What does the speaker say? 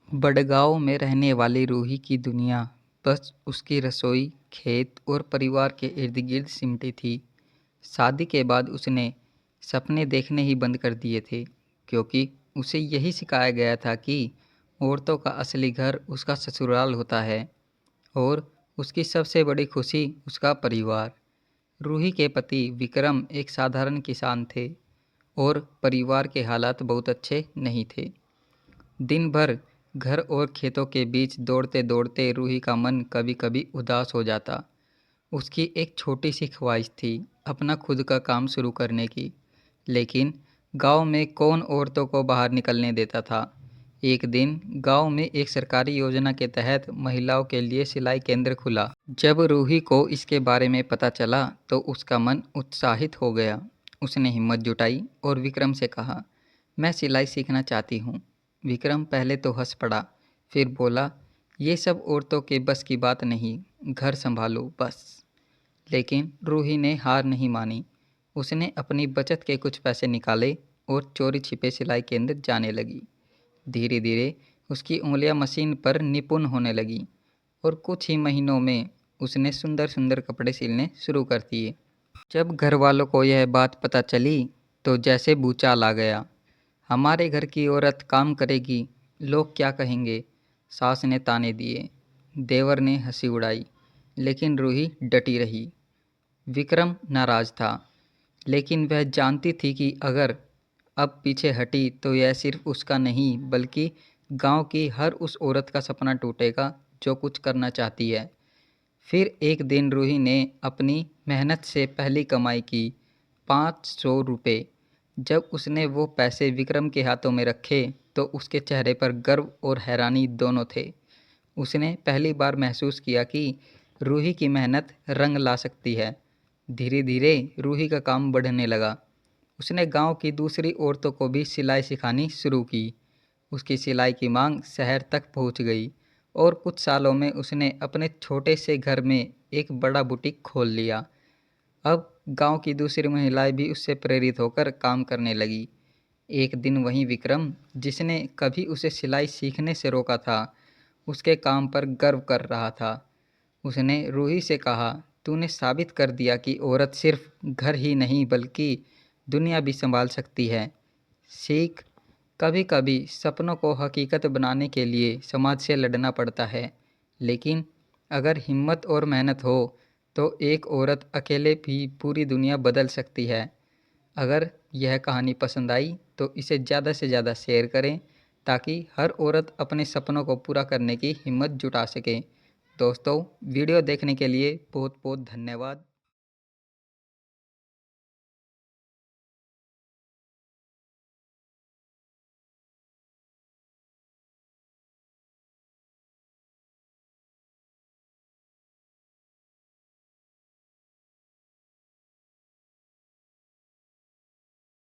बड़गांव में रहने वाली रूही की दुनिया बस उसकी रसोई, खेत और परिवार के इर्द-गिर्द सिमटी थी। शादी के बाद उसने सपने देखने ही बंद कर दिए थे, क्योंकि उसे यही सिखाया गया था कि औरतों का असली घर उसका ससुराल होता है और उसकी सबसे बड़ी खुशी उसका परिवार। रूही के पति विक्रम एक साधारण किसान थे और परिवार के हालात बहुत अच्छे नहीं थे। दिन भर घर और खेतों के बीच दौड़ते दौड़ते रूही का मन कभी कभी उदास हो जाता। उसकी एक छोटी सी ख्वाहिश थी अपना खुद का काम शुरू करने की, लेकिन गांव में कौन औरतों को बाहर निकलने देता था। एक दिन गांव में एक सरकारी योजना के तहत महिलाओं के लिए सिलाई केंद्र खुला। जब रूही को इसके बारे में पता चला तो उसका मन उत्साहित हो गया। उसने हिम्मत जुटाई और विक्रम से कहा, मैं सिलाई सीखना चाहती हूँ। विक्रम पहले तो हंस पड़ा, फिर बोला, ये सब औरतों के बस की बात नहीं, घर संभालो बस। लेकिन रूही ने हार नहीं मानी। उसने अपनी बचत के कुछ पैसे निकाले और चोरी छिपे सिलाई केंद्र जाने लगी। धीरे धीरे उसकी उंगलियां मशीन पर निपुण होने लगी और कुछ ही महीनों में उसने सुंदर सुंदर कपड़े सिलने शुरू कर दिए। जब घर वालों को यह बात पता चली तो जैसे भूचाल आ गया। हमारे घर की औरत काम करेगी, लोग क्या कहेंगे, सास ने ताने दिए। देवर ने हंसी उड़ाई, लेकिन रूही डटी रही। विक्रम नाराज था, लेकिन वह जानती थी कि अगर अब पीछे हटी तो यह सिर्फ उसका नहीं बल्कि गांव की हर उस औरत का सपना टूटेगा जो कुछ करना चाहती है। फिर एक दिन रूही ने अपनी मेहनत से पहली कमाई की 500 रुपये। जब उसने वो पैसे विक्रम के हाथों में रखे तो उसके चेहरे पर गर्व और हैरानी दोनों थे। उसने पहली बार महसूस किया कि रूही की मेहनत रंग ला सकती है। धीरे धीरे रूही का काम बढ़ने लगा। उसने गांव की दूसरी औरतों को भी सिलाई सिखानी शुरू की। उसकी सिलाई की मांग शहर तक पहुंच गई और कुछ सालों में उसने अपने छोटे से घर में एक बड़ा बुटीक खोल लिया। अब गांव की दूसरी महिलाएं भी उससे प्रेरित होकर काम करने लगी। एक दिन वहीं विक्रम, जिसने कभी उसे सिलाई सीखने से रोका था, उसके काम पर गर्व कर रहा था। उसने रूही से कहा, तूने साबित कर दिया कि औरत सिर्फ घर ही नहीं बल्कि दुनिया भी संभाल सकती है। सीख, कभी कभी सपनों को हकीकत बनाने के लिए समाज से लड़ना पड़ता है, लेकिन अगर हिम्मत और मेहनत हो तो एक औरत अकेले भी पूरी दुनिया बदल सकती है। अगर यह कहानी पसंद आई तो इसे ज़्यादा से ज़्यादा शेयर करें ताकि हर औरत अपने सपनों को पूरा करने की हिम्मत जुटा सके। दोस्तों, वीडियो देखने के लिए बहुत बहुत धन्यवाद।